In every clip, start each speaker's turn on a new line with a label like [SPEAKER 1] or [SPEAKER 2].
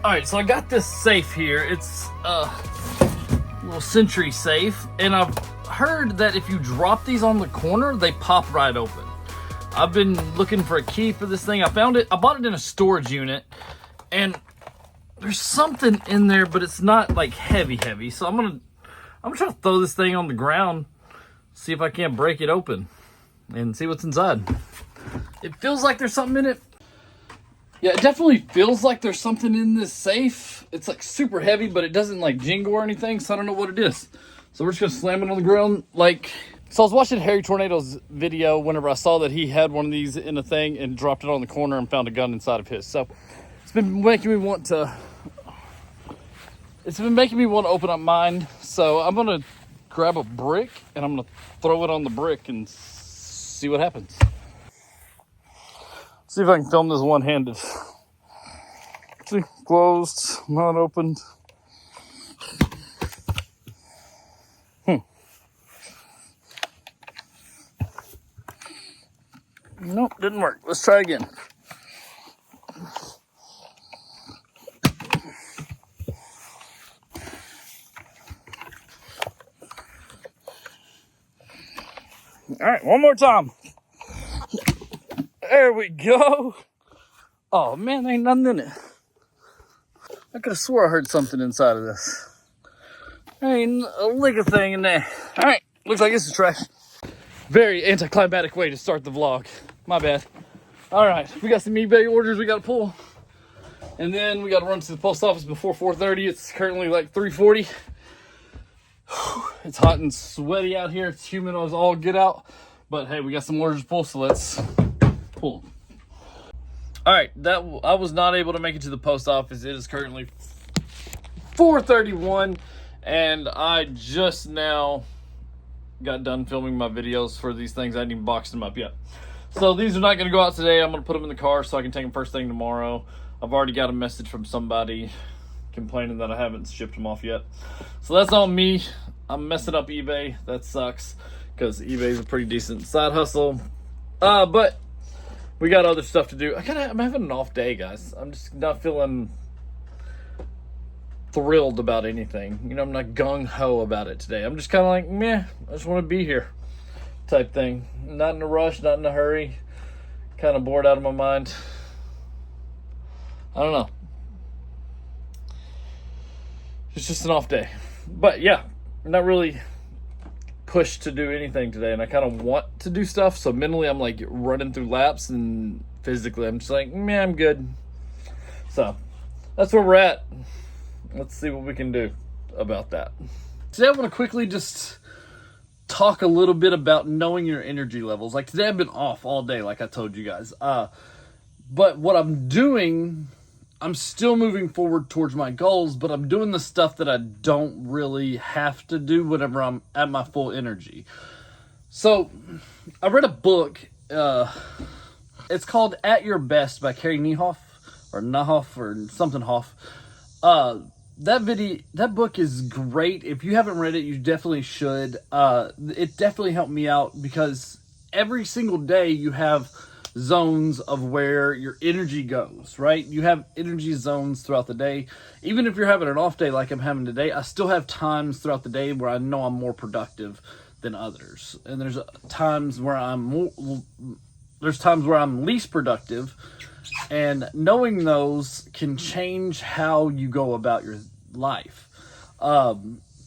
[SPEAKER 1] All right, so I got this safe here. It's a little Century safe, and I've heard that if you drop these on the corner, they pop right open. I've been looking for a key for this thing. I found it. I bought it in a storage unit, and there's something in there, but it's not like heavy. So I'm gonna try to throw this thing on the ground, see if I can't break it open, and see what's inside. It feels like there's something in it. Yeah, it definitely feels like there's something in this safe. It's like super heavy, but it doesn't like jingle or anything, so I don't know what it is. So we're just gonna slam it on the ground. So I was watching Harry Tornado's video whenever I saw that he had one of these in a thing and dropped it on the corner and found a gun inside of his. So it's been making me want to open up mine. So I'm gonna grab a brick and I'm gonna throw it on the brick and see what happens. See if I can film this one-handed. See, closed, not opened. Nope, didn't work. Let's try again. All right, one more time. There we go. Oh man, there ain't nothing in it. I could have swore I heard something inside of this. There ain't a lick of thing in there. All right, looks like this is trash. Very anticlimactic way to start the vlog. My bad. All right, we got some eBay orders we got to pull. And then we got to run to the post office before 4:30. It's currently like 3:40. It's hot and sweaty out here. It's humid as all get out. But hey, we got some orders to pull, so let's pull. All right, I was not able to make it to the post office. It is currently 4:31, and I just now got done filming my videos for these things. I hadn't even boxed them up yet. So these are not going to go out today. I'm going to put them in the car so I can take them first thing tomorrow. I've already got a message from somebody complaining that I haven't shipped them off yet. So that's on me. I'm messing up eBay. That sucks because eBay is a pretty decent side hustle. But we got other stuff to do. I'm having an off day, guys. I'm just not feeling thrilled about anything. You know, I'm not gung-ho about it today. I'm just kind of like, meh, I just want to be here type thing. Not in a rush, not in a hurry. Kind of bored out of my mind. I don't know. It's just an off day. But yeah, I'm not really pushed to do anything today, and I kind of want to do stuff, so mentally I'm like running through laps, and physically I'm just like, man, I'm good. So that's where we're at. Let's see what we can do about that. Today I want to quickly just talk a little bit about knowing your energy levels. Like today I've been off all day, like I told you guys. But what I'm doing, I'm still moving forward towards my goals, but I'm doing the stuff that I don't really have to do whenever I'm at my full energy. So I read a book. It's called At Your Best by Carey Nieuwhof or Nahoff or something Hoff. That book is great. If you haven't read it, you definitely should. It definitely helped me out because every single day you have zones of where your energy goes, right? You have energy zones throughout the day. Even if you're having an off day like I'm having today, I still have times throughout the day where I know I'm more productive than others. And there's times where I'm least productive, and knowing those can change how you go about your life.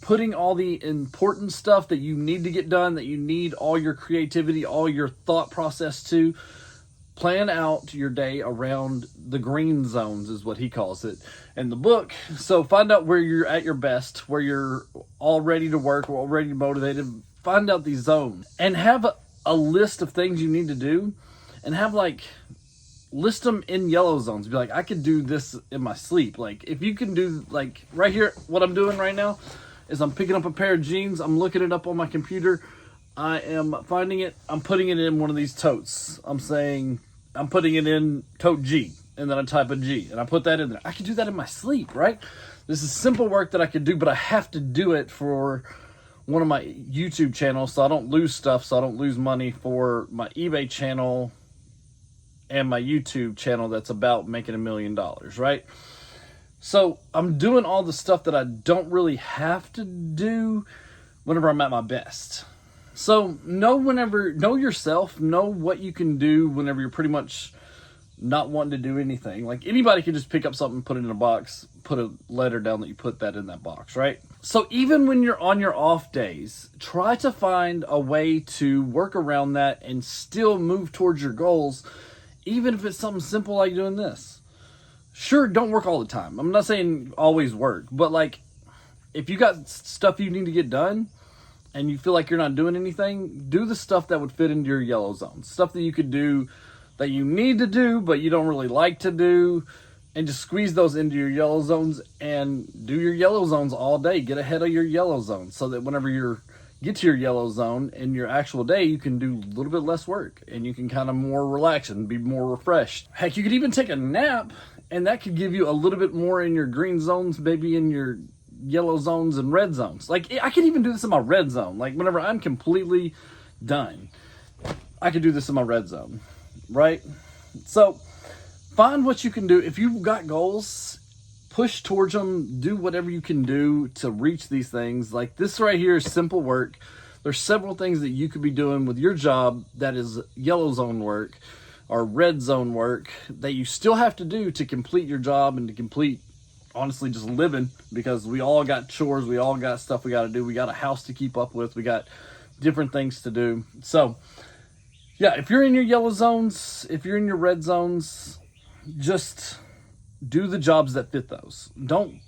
[SPEAKER 1] Putting all the important stuff that you need to get done, that you need all your creativity, all your thought process to, plan out your day around the green zones is what he calls it in the book. So find out where you're at your best, where you're all ready to work, all ready motivated. Find out these zones and have a list of things you need to do, and have list them in yellow zones. Be like, I could do this in my sleep. Like if you can do right here, what I'm doing right now is I'm picking up a pair of jeans. I'm looking it up on my computer. I am finding it. I'm putting it in one of these totes. I'm putting it in tote G, and then I type a G, and I put that in there. I can do that in my sleep, right? This is simple work that I could do, but I have to do it for one of my YouTube channels so I don't lose stuff, so I don't lose money for my eBay channel and my YouTube channel that's about making $1 million, right? So I'm doing all the stuff that I don't really have to do whenever I'm at my best. So know yourself, know what you can do whenever you're pretty much not wanting to do anything. Like anybody can just pick up something, put it in a box, put a letter down that you put that in that box, right? So even when you're on your off days, try to find a way to work around that and still move towards your goals, even if it's something simple like doing this. Sure, don't work all the time. I'm not saying always work, but like if you got stuff you need to get done and you feel like you're not doing anything, do the stuff that would fit into your yellow zone. Stuff that you could do that you need to do, but you don't really like to do, and just squeeze those into your yellow zones and do your yellow zones all day. Get ahead of your yellow zone so that whenever you get to your yellow zone in your actual day, you can do a little bit less work and you can kind of more relax and be more refreshed. Heck, you could even take a nap and that could give you a little bit more in your green zones, maybe in your yellow zones and red zones. Like I could even do this in my red zone. Like whenever I'm completely done, I could do this in my red zone. Right? So find what you can do. If you've got goals, push towards them, do whatever you can do to reach these things. Like this right here is simple work. There's several things that you could be doing with your job that is yellow zone work or red zone work that you still have to do to complete your job and to complete, honestly, just living, because we all got chores, we all got stuff we got to do, we got a house to keep up with, we got different things to do. So yeah, if you're in your yellow zones, if you're in your red zones, just do the jobs that fit those. Don't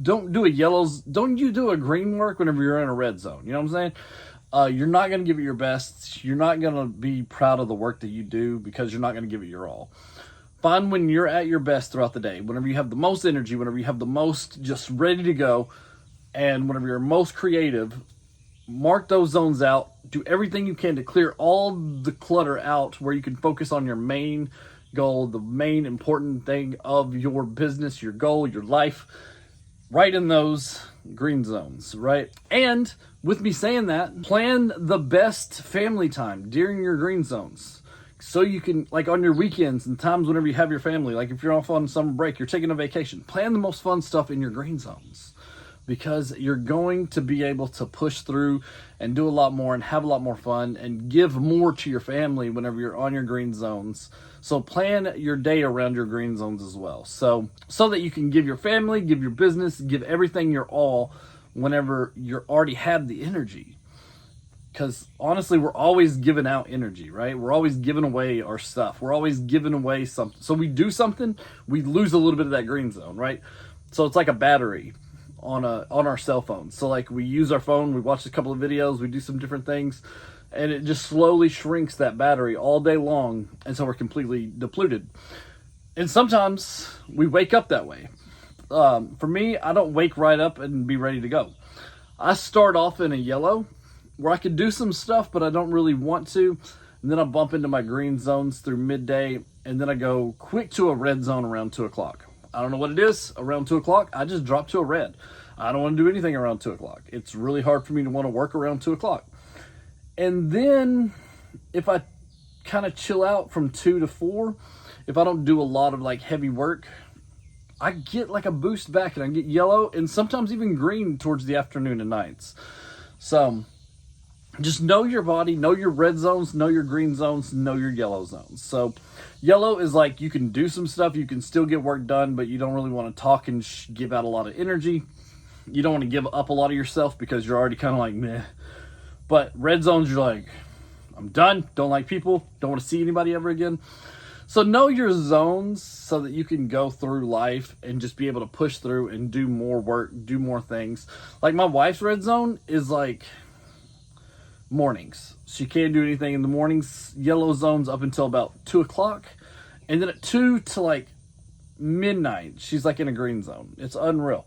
[SPEAKER 1] do don't you do a green work whenever you're in a red zone. You know what I'm saying? You're not going to give it your best. You're not going to be proud of the work that you do because you're not going to give it your all. Find when you're at your best throughout the day, whenever you have the most energy, whenever you have the most just ready to go, and whenever you're most creative. Mark those zones out. Do everything you can to clear all the clutter out where you can focus on your main goal, the main important thing of your business, your goal, your life, right in those green zones, right? And with me saying that, plan the best family time during your green zones. So you can, like on your weekends and times whenever you have your family, like if you're off on summer break, you're taking a vacation, plan the most fun stuff in your green zones. Because you're going to be able to push through and do a lot more and have a lot more fun and give more to your family whenever you're on your green zones. So plan your day around your green zones as well. So that you can give your family, give your business, give everything your all whenever you already have the energy. Because honestly, we're always giving out energy, right? We're always giving away our stuff. We're always giving away something. So we do something, we lose a little bit of that green zone, right? So it's like a battery on our cell phone. So like we use our phone, we watch a couple of videos, we do some different things, and it just slowly shrinks that battery all day long, and so we're completely depleted. And sometimes we wake up that way. For me, I don't wake right up and be ready to go. I start off in a yellow where I could do some stuff, but I don't really want to. And then I bump into my green zones through midday, and then I go quick to a red zone around 2 o'clock. I don't know what it is. Around 2 o'clock, I just drop to a red. I don't want to do anything around 2 o'clock. It's really hard for me to want to work around 2 o'clock. And then if I kind of chill out from 2 to 4, if I don't do a lot of like heavy work, I get like a boost back and I get yellow and sometimes even green towards the afternoon and nights. So just know your body, know your red zones, know your green zones, know your yellow zones. So yellow is like you can do some stuff, you can still get work done, but you don't really want to talk and give out a lot of energy. You don't want to give up a lot of yourself because you're already kind of like meh. But red zones, you're like, I'm done, don't like people, don't want to see anybody ever again. So know your zones so that you can go through life and just be able to push through and do more work, do more things. Like my wife's red zone is like mornings. She can't do anything in the mornings. Yellow zones up until about 2 o'clock. And then at 2 to like midnight, she's like in a green zone. It's unreal.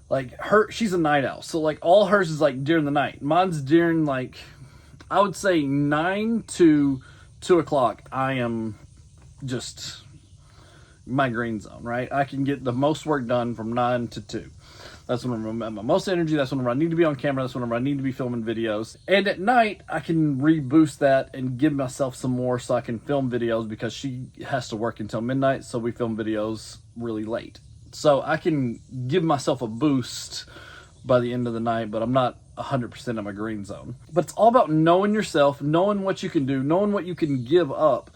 [SPEAKER 1] Like she's a night owl. So like all hers is like during the night. Mine's during like, I would say 9 to 2 o'clock. I am just my green zone, right? I can get the most work done from 9 to 2. That's when I'm at my most energy. That's when I need to be on camera. That's when I need to be filming videos. And at night, I can reboost that and give myself some more so I can film videos because she has to work until midnight. So we film videos really late. So I can give myself a boost by the end of the night, but I'm not 100% in my green zone. But it's all about knowing yourself, knowing what you can do, knowing what you can give up,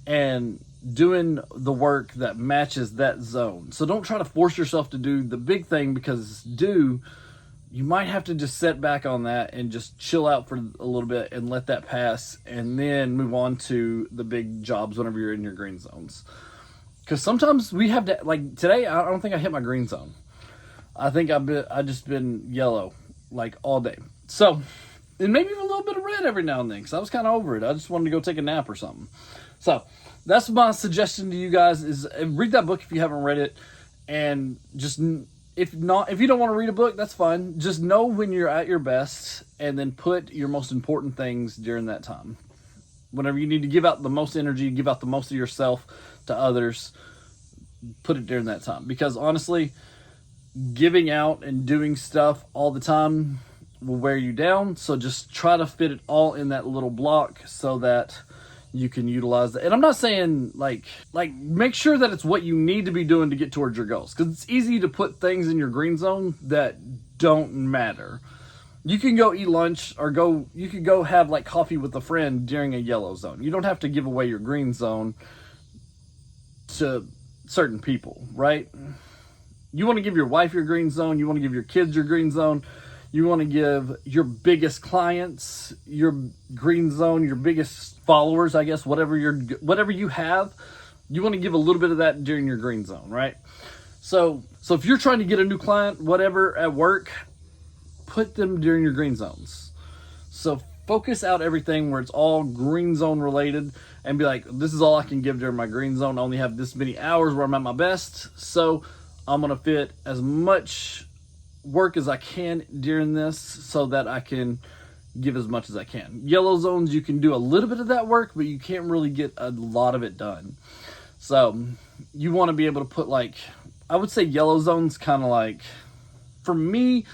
[SPEAKER 1] and doing the work that matches that zone. So don't try to force yourself to do the big thing, because you might have to just set back on that and just chill out for a little bit and let that pass, and then move on to the big jobs whenever you're in your green zones. Because sometimes we have to, like today, I don't think I hit my green zone. I think I just been yellow like all day. So, and maybe even a little bit of red every now and then, because I was kind of over it. I just wanted to go take a nap or something. So that's my suggestion to you guys, is read that book if you haven't read it. And just, if you don't want to read a book, that's fine. Just know when you're at your best, and then put your most important things during that time. Whenever you need to give out the most energy, give out the most of yourself to others, put it during that time. Because honestly, giving out and doing stuff all the time will wear you down. So just try to fit it all in that little block so that you can utilize that. And I'm not saying like make sure that it's what you need to be doing to get towards your goals, because it's easy to put things in your green zone that don't matter. You can go eat lunch, or you could go have like coffee with a friend during a yellow zone. You don't have to give away your green zone to certain people, right? You want to give your wife your green zone. You want to give your kids your green zone. You want to give your biggest clients your green zone, your biggest followers, I guess, whatever you have, you want to give a little bit of that during your green zone, right? So if you're trying to get a new client, whatever, at work, put them during your green zones. So focus out everything where it's all green zone related, and be like, this is all I can give during my green zone. I only have this many hours where I'm at my best. So I'm going to fit as much work as I can during this so that I can give as much as I can. Yellow zones, you can do a little bit of that work, but you can't really get a lot of it done. So you want to be able to put, like, I would say yellow zones kind of like, for me,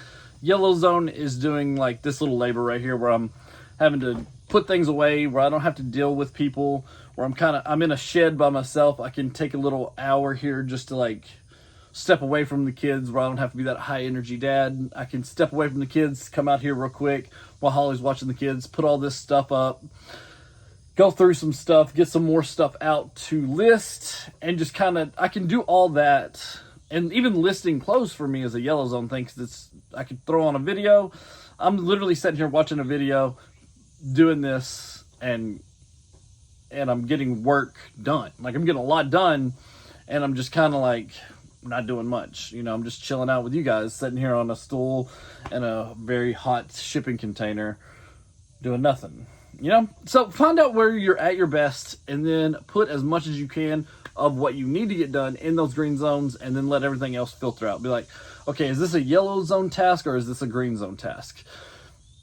[SPEAKER 1] yellow zone is doing like this little labor right here where I'm having to put things away, where I don't have to deal with people, where I'm in a shed by myself. I can take a little hour here just to like step away from the kids, where I don't have to be that high energy dad. I can step away from the kids, come out here real quick while Holly's watching the kids, put all this stuff up, go through some stuff, get some more stuff out to list, and just kind of, I can do all that. And even listing clothes for me is a yellow zone thing, because I could throw on a video. I'm literally sitting here watching a video, doing this, and I'm getting work done. Like, I'm getting a lot done, and I'm just kind of like not doing much. You know, I'm just chilling out with you guys, sitting here on a stool in a very hot shipping container, doing nothing. You know, so find out where you're at your best, and then put as much as you can of what you need to get done in those green zones, and then let everything else filter out. Be like, okay, is this a yellow zone task or is this a green zone task?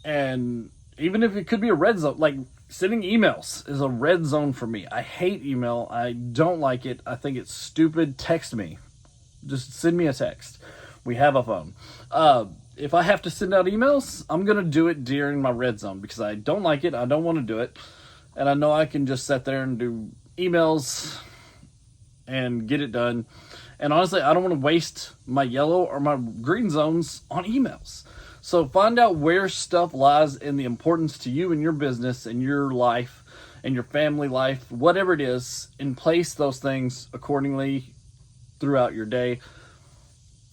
[SPEAKER 1] And even if it could be a red zone, like sending emails is a red zone for me. I hate email. I don't like it. I think it's stupid. Text me. Just send me a text. We have a phone. If I have to send out emails, I'm going to do it during my red zone, because I don't like it. I don't want to do it. And I know I can just sit there and do emails and get it done. And honestly, I don't want to waste my yellow or my green zones on emails. So find out where stuff lies in the importance to you and your business and your life and your family life, whatever it is, and place those things accordingly throughout your day.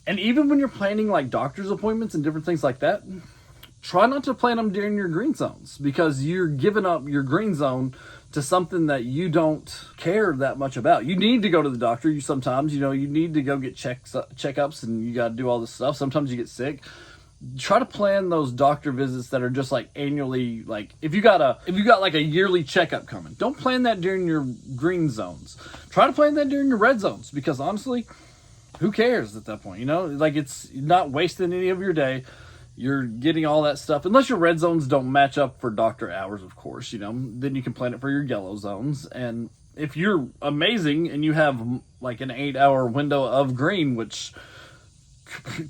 [SPEAKER 1] And even when you're planning like doctor's appointments and different things like that, try not to plan them during your green zones, because you're giving up your green zone to something that you don't care that much about. You need to go to the doctor. You sometimes, you need to go get checkups, and you got to do all this stuff. Sometimes you get sick. Try to plan those doctor visits that are just like annually. Like if you got like a yearly checkup coming, don't plan that during your green zones. Try to plan that during your red zones, because honestly, who cares at that point? Like, it's not wasting any of your day. You're getting all that stuff, unless your red zones don't match up for doctor hours, of course, then you can plan it for your yellow zones. And if you're amazing and you have like an 8-hour window of green, which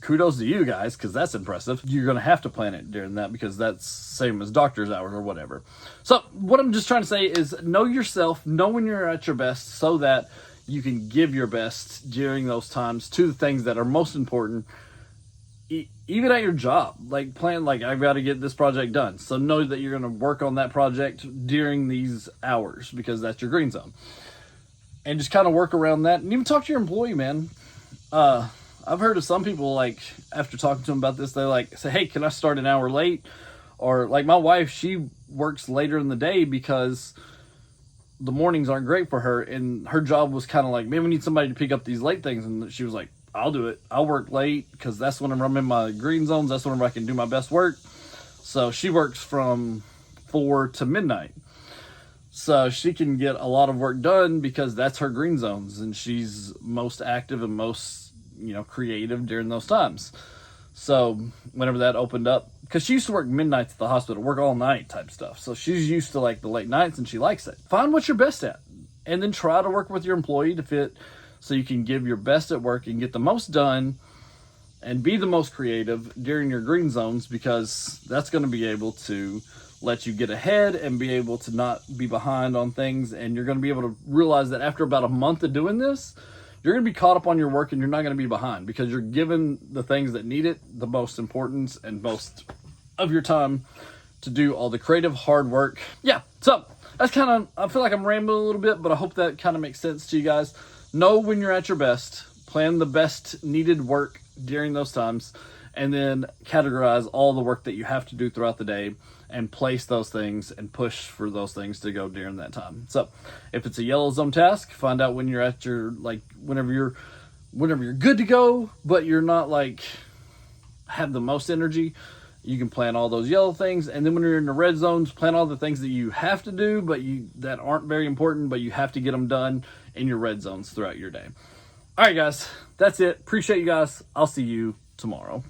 [SPEAKER 1] kudos to you guys, because that's impressive, you're going to have to plan it during that, because that's same as doctor's hours or whatever. So what I'm just trying to say is, know yourself, know when you're at your best, so that you can give your best during those times to the things that are most important, even at your job. Like plan, like I've got to get this project done, so know that you're going to work on that project during these hours because that's your green zone, and just kind of work around that. And even talk to your employee, man. I've heard of some people, like after talking to them about this, they like say, hey, can I start an hour late? Or like my wife, she works later in the day because the mornings aren't great for her, and her job was kind of like, man, we need somebody to pick up these late things. And she was like, I'll do it. I'll work late because that's whenever I'm in my green zones. That's whenever I can do my best work. So she works from 4 to midnight. So she can get a lot of work done because that's her green zones, and she's most active and most, creative during those times. So whenever that opened up, because she used to work midnights at the hospital, work all night type stuff. So she's used to like the late nights and she likes it. Find what you're best at, and then try to work with your employee to fit so you can give your best at work and get the most done and be the most creative during your green zones, because that's going to be able to let you get ahead and be able to not be behind on things. And you're going to be able to realize that after about a month of doing this, you're going to be caught up on your work and you're not going to be behind because you're given the things that need it the most importance and most of your time to do all the creative hard work. Yeah, so that's kind of, I feel like I'm rambling a little bit, but I hope that kind of makes sense to you guys. Know when you're at your best, plan the best needed work during those times, and then categorize all the work that you have to do throughout the day and place those things and push for those things to go during that time. So if it's a yellow zone task, find out when you're at your, like, whenever you're good to go, but you're not like have the most energy, you can plan all those yellow things. And then when you're in the red zones, plan all the things that you have to do, but that aren't very important, but you have to get them done in your red zones throughout your day. All right, guys, that's it. Appreciate you guys. I'll see you tomorrow.